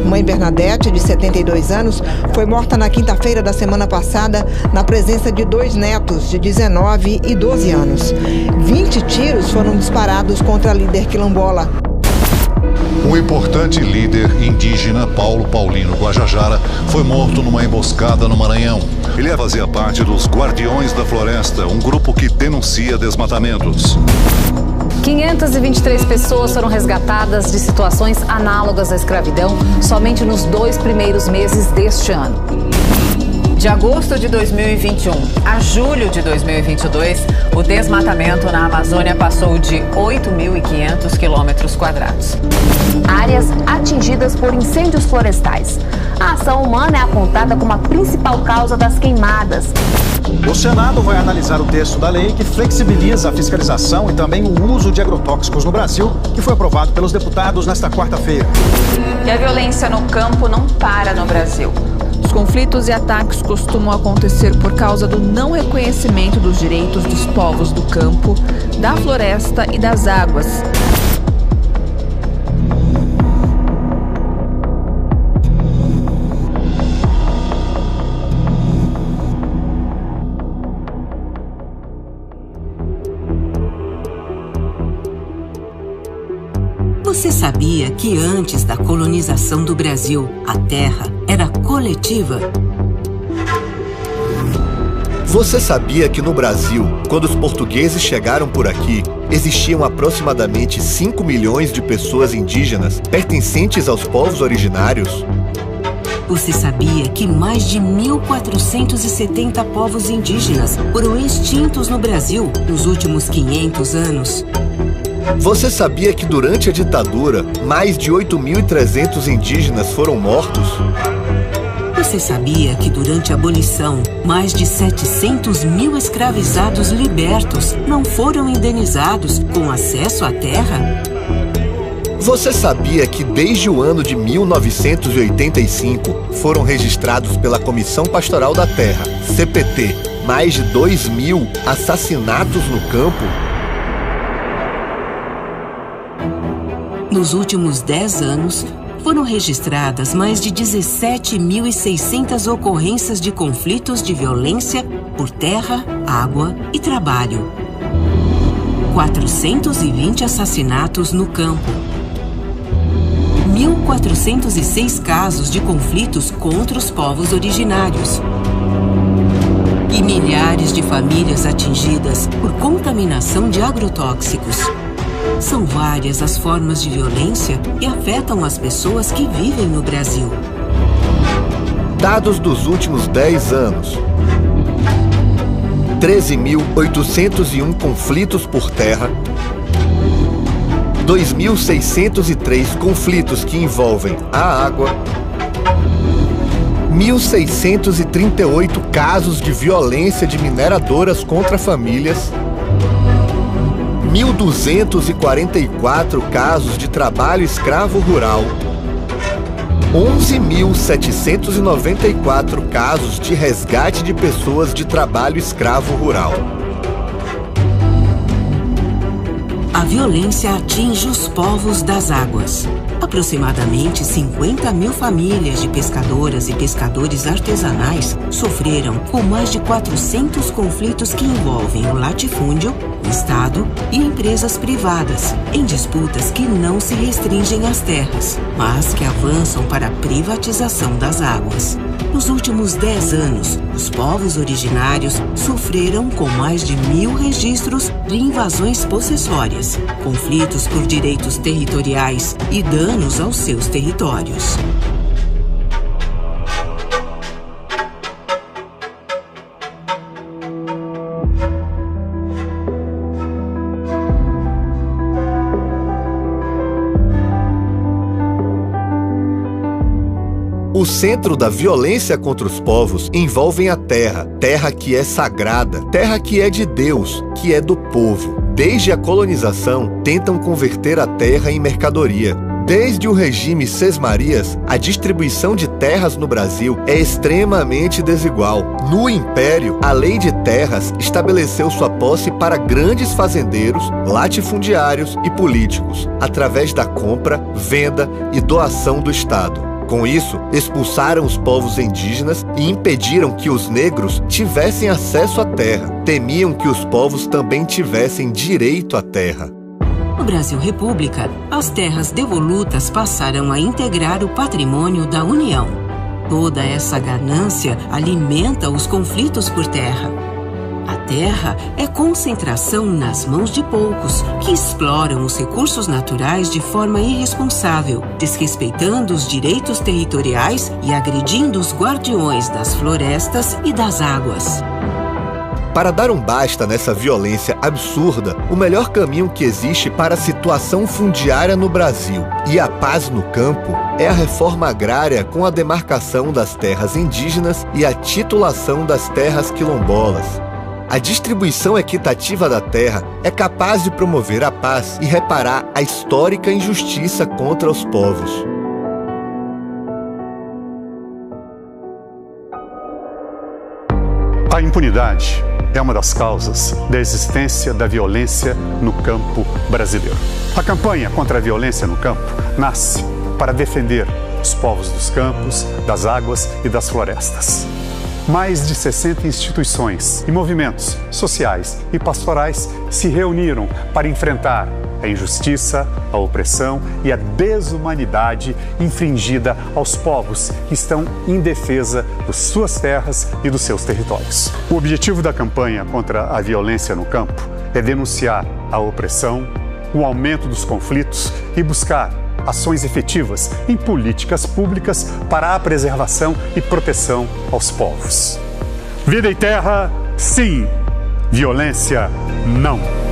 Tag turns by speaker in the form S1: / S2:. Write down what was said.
S1: Mãe Bernadette, de 72 anos, foi morta na quinta-feira da semana passada na presença de 2 netos de 19 e 12 anos. 20 tiros foram disparados contra a líder quilombola.
S2: Um importante líder indígena, Paulo Paulino Guajajara, foi morto numa emboscada no Maranhão. Ele fazia parte dos Guardiões da Floresta, um grupo que denuncia desmatamentos.
S3: 523 pessoas foram resgatadas de situações análogas à escravidão somente nos 2 primeiros meses deste ano.
S4: De agosto de 2021 a julho de 2022, o desmatamento na Amazônia passou de 8.500 quilômetros quadrados.
S3: Áreas atingidas por incêndios florestais. A ação humana é apontada como a principal causa das queimadas.
S5: O Senado vai analisar o texto da lei que flexibiliza a fiscalização e também o uso de agrotóxicos no Brasil, que foi aprovado pelos deputados nesta quarta-feira.
S4: E a violência no campo não para no Brasil.
S6: Os conflitos e ataques costumam acontecer por causa do não reconhecimento dos direitos dos povos do campo, da floresta e das águas.
S7: Você sabia que antes da colonização do Brasil, a terra era coletiva?
S8: Você sabia que no Brasil, quando os portugueses chegaram por aqui, existiam aproximadamente 5 milhões de pessoas indígenas pertencentes aos povos originários?
S7: Você sabia que mais de 1.470 povos indígenas foram extintos no Brasil nos últimos 500 anos?
S8: Você sabia que durante a ditadura, mais de 8.300 indígenas foram mortos?
S7: Você sabia que durante a abolição, mais de 700 mil escravizados libertos não foram indenizados com acesso à terra?
S8: Você sabia que desde o ano de 1985 foram registrados pela Comissão Pastoral da Terra, CPT, mais de 2.000 assassinatos no campo?
S7: Nos últimos 10 anos, foram registradas mais de 17.600 ocorrências de conflitos de violência por terra, água e trabalho. 420 assassinatos no campo. 1.406 casos de conflitos contra os povos originários. E milhares de famílias atingidas por contaminação de agrotóxicos. São várias as formas de violência que afetam as pessoas que vivem no Brasil.
S8: Dados dos últimos 10 anos. 13.801 conflitos por terra. 2.603 conflitos que envolvem a água. 1.638 casos de violência de mineradoras contra famílias. 1.244 casos de trabalho escravo rural, 11.794 casos de resgate de pessoas de trabalho escravo rural.
S7: A violência atinge os povos das águas. Aproximadamente 50 mil famílias de pescadoras e pescadores artesanais sofreram com mais de 400 conflitos que envolvem o latifúndio, o Estado e empresas privadas, em disputas que não se restringem às terras, mas que avançam para a privatização das águas. Nos últimos 10 anos, os povos originários sofreram com mais de 1.000 registros de invasões possessórias, conflitos por direitos territoriais e danos aos seus territórios.
S8: O centro da violência contra os povos envolve a terra, terra que é sagrada, terra que é de Deus, que é do povo. Desde a colonização, tentam converter a terra em mercadoria. Desde o regime Sesmarias, a distribuição de terras no Brasil é extremamente desigual. No Império, a Lei de Terras estabeleceu sua posse para grandes fazendeiros, latifundiários e políticos, através da compra, venda e doação do Estado. Com isso, expulsaram os povos indígenas e impediram que os negros tivessem acesso à terra. Temiam que os povos também tivessem direito à terra.
S7: No Brasil República, as terras devolutas passaram a integrar o patrimônio da União. Toda essa ganância alimenta os conflitos por terra. A terra é concentração nas mãos de poucos, que exploram os recursos naturais de forma irresponsável, desrespeitando os direitos territoriais e agredindo os guardiões das florestas e das águas.
S8: Para dar um basta nessa violência absurda, o melhor caminho que existe para a situação fundiária no Brasil e a paz no campo é a reforma agrária com a demarcação das terras indígenas e a titulação das terras quilombolas. A distribuição equitativa da terra é capaz de promover a paz e reparar a histórica injustiça contra os povos.
S9: A impunidade é uma das causas da existência da violência no campo brasileiro. A campanha contra a violência no campo nasce para defender os povos dos campos, das águas e das florestas. Mais de 60 instituições e movimentos sociais e pastorais se reuniram para enfrentar a injustiça, a opressão e a desumanidade infligida aos povos que estão em defesa de suas terras e dos seus territórios. O objetivo da campanha contra a violência no campo é denunciar a opressão, o aumento dos conflitos e buscar ações efetivas em políticas públicas para a preservação e proteção aos povos. Vida e terra, sim. Violência, não.